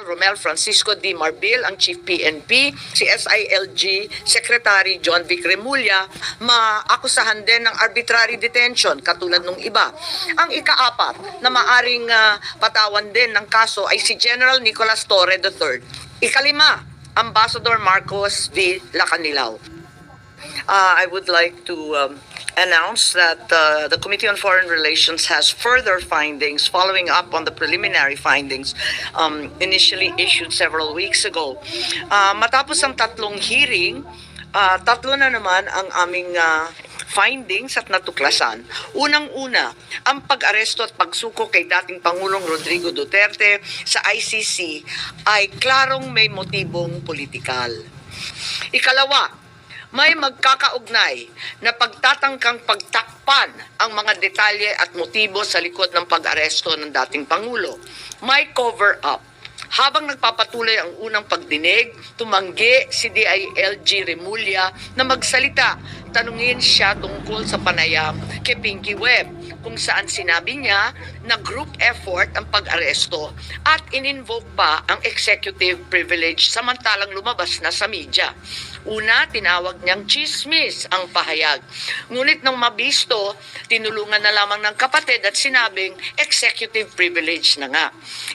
Romel Francisco D. Marbil, ang Chief PNP, si SILG Secretary John Vic Remulla, maakusahan din ng arbitrary detention katulad nung iba. Ang ikaapat na maaring patawan din ng kaso ay si General Nicolas Torre III. Ikalima, Ambassador Marcos V. Lacanilao. I would like to announce that the Committee on Foreign Relations has further findings following up on the preliminary findings initially issued several weeks ago. Matapos ang tatlong hearing, tatlo na naman ang aming findings at natuklasan. Unang-una, ang pag-aresto at pagsuko kay dating Pangulong Rodrigo Duterte sa ICC ay klarong may motibong politikal. Ikalawa, may magkakaugnay na pagtatangkang pagtakpan ang mga detalye at motibo sa likod ng pag-aresto ng dating Pangulo. May cover-up. Habang nagpapatuloy ang unang pagdinig, tumanggi si DILG Remulla na magsalita. Tanungin siya tungkol sa panayam kay Pinky Webb, kung saan sinabi niya na group effort ang pag-aresto at in-invoke pa ang executive privilege samantalang lumabas na sa media. Una, tinawag niyang chismis ang pahayag. Ngunit nang mabisto, tinulungan na lamang ng kapatid at sinabing executive privilege na nga.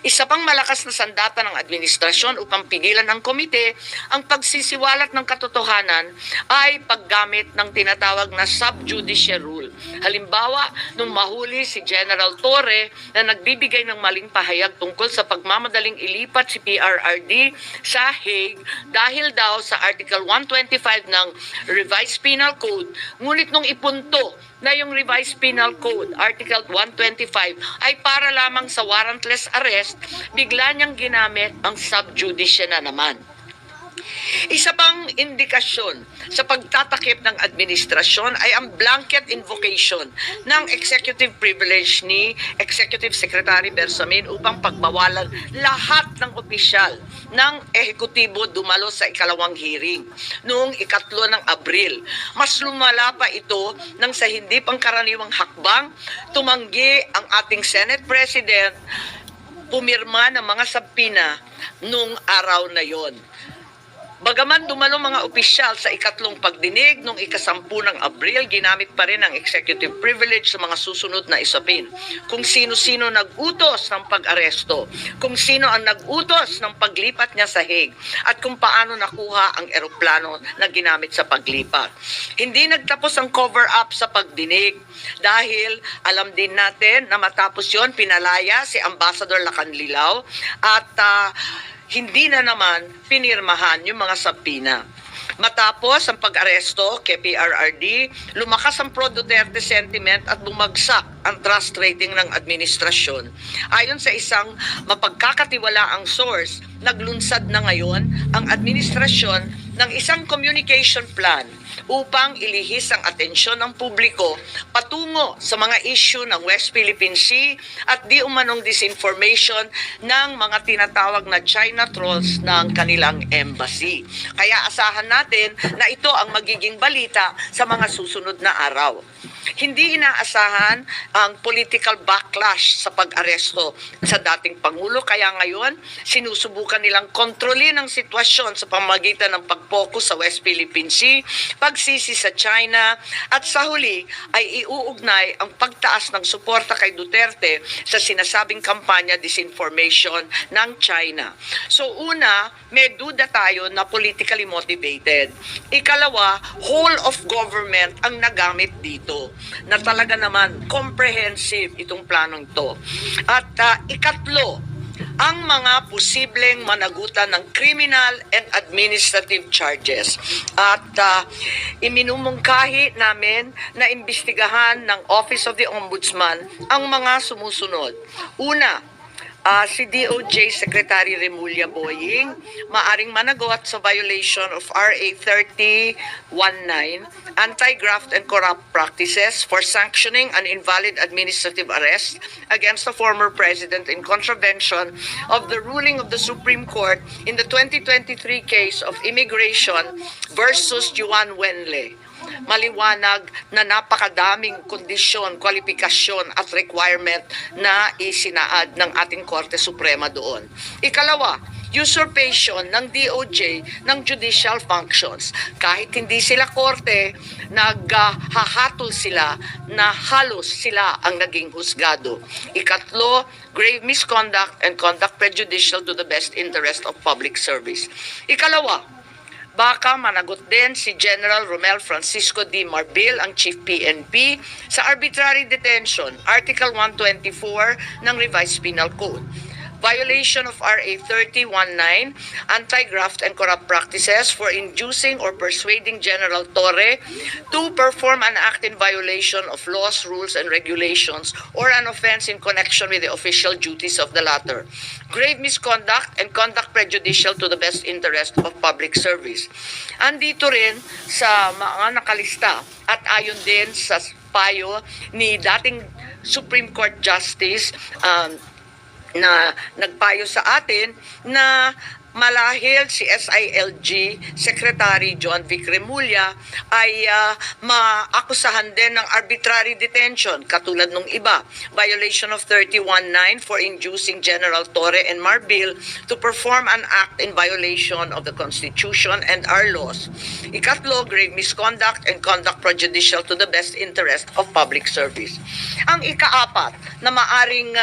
Isa pang malakas na sandata ng administrasyon upang pigilan ng komite ang pagsisiwalat ng katotohanan ay paggamit ng tinatawag na sub-judice rule. Halimbawa, nung mahuli si General Torre na nagbibigay ng maling pahayag tungkol sa pagmamadaling ilipat si PRRD sa Hague dahil daw sa Article 125 ng Revised Penal Code, ngunit nung ipunto na yung Revised Penal Code, Article 125, ay para lamang sa warrantless arrest, bigla niyang ginamit ang sub-judice na naman. Isa pang indikasyon sa pagtatakip ng administrasyon ay ang blanket invocation ng executive privilege ni Executive Secretary Bersamin upang pagbawalan lahat ng opisyal ng ehekutibo dumalo sa ikalawang hearing noong 3 ng Abril. Mas lumala pa ito nang sa hindi pangkaraniwang hakbang, tumanggi ang ating Senate President pumirma ng mga sabpina nung araw na yon. Bagaman dumalo mga opisyal sa ikatlong pagdinig noong 10 ng Abril, ginamit pa rin ang executive privilege sa mga susunod na isapin. Kung sino-sino nag-utos ng pag-aresto, kung sino ang nag-utos ng paglipat niya sa Hague, at kung paano nakuha ang eroplano na ginamit sa paglipat. Hindi nagtapos ang cover-up sa pagdinig dahil alam din natin na matapos yon pinalaya si Ambassador Lacanilao at hindi na naman pinirmahan yung mga sabpina. Matapos ang pag-aresto kay PRRD, lumakas ang pro-Duterte sentiment at bumagsak ang trust rating ng administrasyon. Ayon sa isang mapagkakatiwalaang source, naglunsad na ngayon ang administrasyon ng isang communication plan upang ilihis ang atensyon ng publiko patungo sa mga issue ng West Philippine Sea at di umanong disinformation ng mga tinatawag na China trolls ng kanilang embassy. Kaya asahan natin na ito ang magiging balita sa mga susunod na araw. Hindi inaasahan ang political backlash sa pag-aresto sa dating Pangulo, kaya ngayon sinusubukan nilang kontrolin ang sitwasyon sa pamamagitan ng pag-focus sa West Philippine Sea, pagsisi sa China, at sa huli ay iuugnay ang pagtaas ng suporta kay Duterte sa sinasabing kampanya disinformation ng China. So una, may duda tayo na politically motivated. Ikalawa, whole of government ang nagamit dito, na talaga naman comprehensive itong planong ito. At ikatlo, ang mga posibleng managutan ng criminal and administrative charges. At iminumungkahi namin na imbestigahan ng Office of the Ombudsman ang mga sumusunod. Una, si DOJ Secretary Remulla Boying maaring managot sa violation of RA 3019, Anti-Graft and Corrupt Practices, for sanctioning an invalid administrative arrest against the former president in contravention of the ruling of the Supreme Court in the 2023 case of Immigration versus Juan Wenle. Maliwanag na napakadaming kondisyon, kwalifikasyon at requirement na isinaad ng ating Korte Suprema doon. Ikalawa, usurpation ng DOJ ng judicial functions. Kahit hindi sila korte, naghahatol sila na halos sila ang naging husgado. Ikatlo, grave misconduct and conduct prejudicial to the best interest of public service. Ikalawa, baka managot din si General Romel Francisco D. Marbil, ang Chief PNP, sa arbitrary detention, Article 124 ng Revised Penal Code. Violation of RA 3019, anti-graft and corrupt practices for inducing or persuading General Torre to perform an act in violation of laws, rules, and regulations or an offense in connection with the official duties of the latter. Grave misconduct and conduct prejudicial to the best interest of public service. Andito rin sa mga nakalista at ayon din sa payo ni dating Supreme Court Justice na nagpayo sa atin na malahil si SILG Secretary John Vic Remulla ay maakusahan din ng arbitrary detention katulad nung iba. Violation of 319 for inducing General Torre and Marbil to perform an act in violation of the Constitution and our laws. Ikatlo, grave misconduct and conduct prejudicial to the best interest of public service. Ang ikaapat na maaring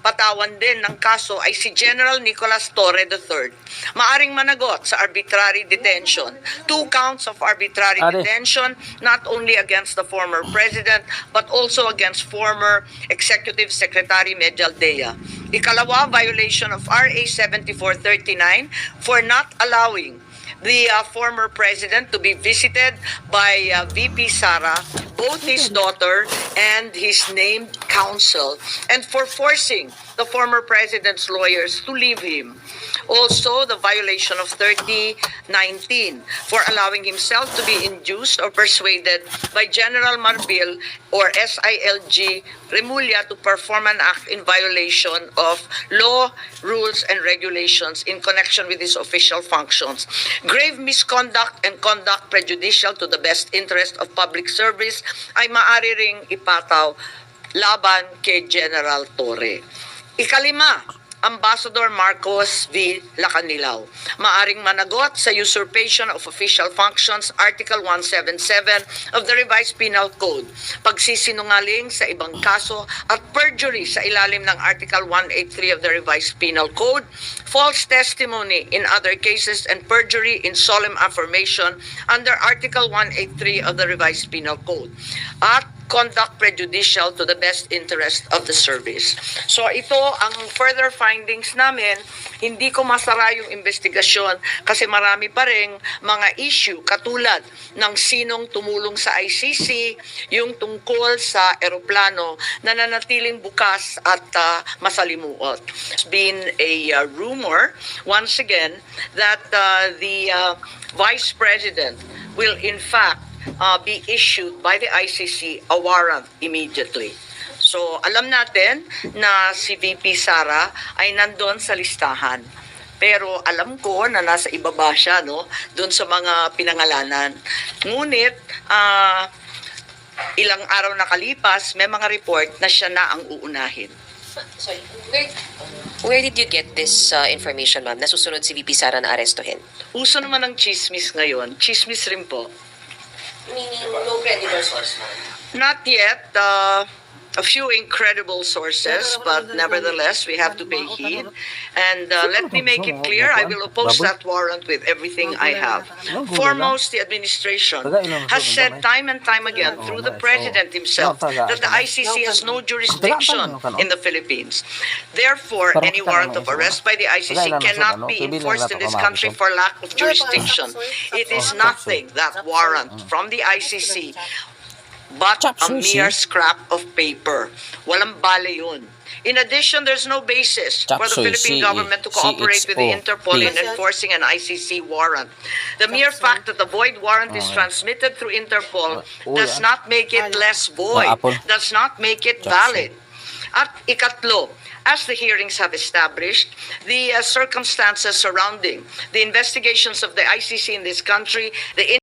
patawan din ng kaso ay si General Nicolas Torre III. Maaring managot sa arbitrary detention. 2 counts of arbitrary detention, not only against the former president, but also against former Executive Secretary Medialdea. Ikalawa, violation of RA 7439 for not allowing the former president to be visited by VP Sara, both his daughter and his named counsel, and for forcing the former president's lawyers to leave him. Also, the violation of 3019 for allowing himself to be induced or persuaded by General Marbil or SILG Remulla to perform an act in violation of law, rules, and regulations in connection with his official functions. Grave misconduct and conduct prejudicial to the best interest of public service ay maaari ring ipataw laban kay General Torre. Ikalima, Ambassador Marcos V. Lacanilao. Maaring managot sa usurpation of official functions, Article 177 of the Revised Penal Code, pagsisinungaling sa ibang kaso at perjury sa ilalim ng Article 183 of the Revised Penal Code, false testimony in other cases, and perjury in solemn affirmation under Article 183 of the Revised Penal Code, at conduct prejudicial to the best interest of the service. So ito ang further findings namin. Hindi ko masara yung investigasyon kasi marami pa rin mga issue katulad ng sinong tumulong sa ICC, yung tungkol sa eroplano na nanatiling bukas at masalimuot. It's been a rumor once again that the Vice President will in fact be issued by the ICC a warrant immediately. So, alam natin na si VP Sara ay nandun sa listahan. Pero alam ko na nasa ibaba siya, no? Doon sa mga pinangalanan. Ngunit, ilang araw nakalipas, may mga report na siya na ang uunahin. Sorry, where did you get this information, ma'am? Nasusunod si VP Sara na arestuhin? Uso naman ang chismis ngayon. Chismis rin po. Meaning, no credible source, ma'am? Not yet. A few incredible sources, but nevertheless, we have to pay heed. And let me make it clear, I will oppose that warrant with everything I have. Foremost, the administration has said time and time again through the President himself that the ICC has no jurisdiction in the Philippines. Therefore, any warrant of arrest by the ICC cannot be enforced in this country for lack of jurisdiction. It is nothing, that warrant from the ICC, but a mere scrap of paper. Walang bale yun. In addition, there's no basis for the Philippine government to cooperate with the Interpol in enforcing an ICC warrant. The mere fact that the void warrant is transmitted through Interpol does not make it less void, does not make it valid. At ikatlo, as the hearings have established, the circumstances surrounding the investigations of the ICC in this country, the